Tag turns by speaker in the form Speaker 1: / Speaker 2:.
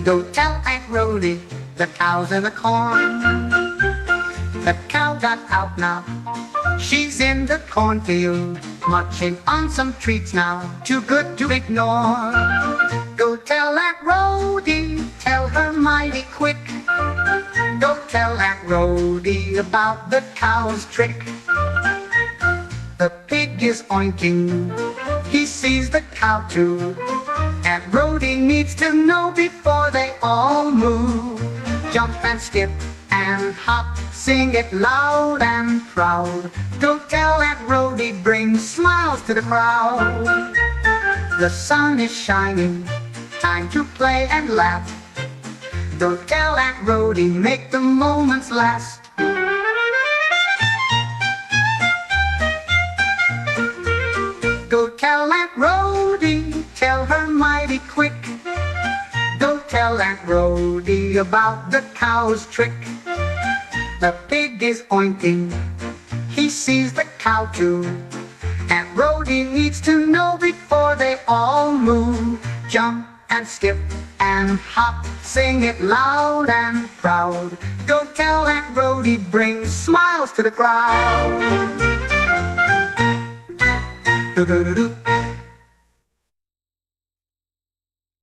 Speaker 1: Go tell Aunt Rhody, the cow's in the corn. The cow got out now, she's in the cornfield, munching on some treats now, too good to ignore. Go tell Aunt Rhody, tell her mighty quick. Go tell Aunt Rhody about the cow's trick. The pig is oinking, he sees the cow too. Aunt Rhody needs to know before they all move. Jump and skip and hop, sing it loud and proud. Go tell Aunt Rhody brings smiles to the crowd. The sun is shining, time to play and laugh. Go tell Aunt Rhody, make the moments last. Go tell Aunt Rhody, tell her mighty quick. Go tell Aunt Rhody about the cow's trick. The pig is oinking, he sees the cow too. Aunt Rhody needs to know before they all move. Jump and skip and hop, sing it loud and proud. Go tell Aunt Rhody brings smiles to the crowd. Do do do do.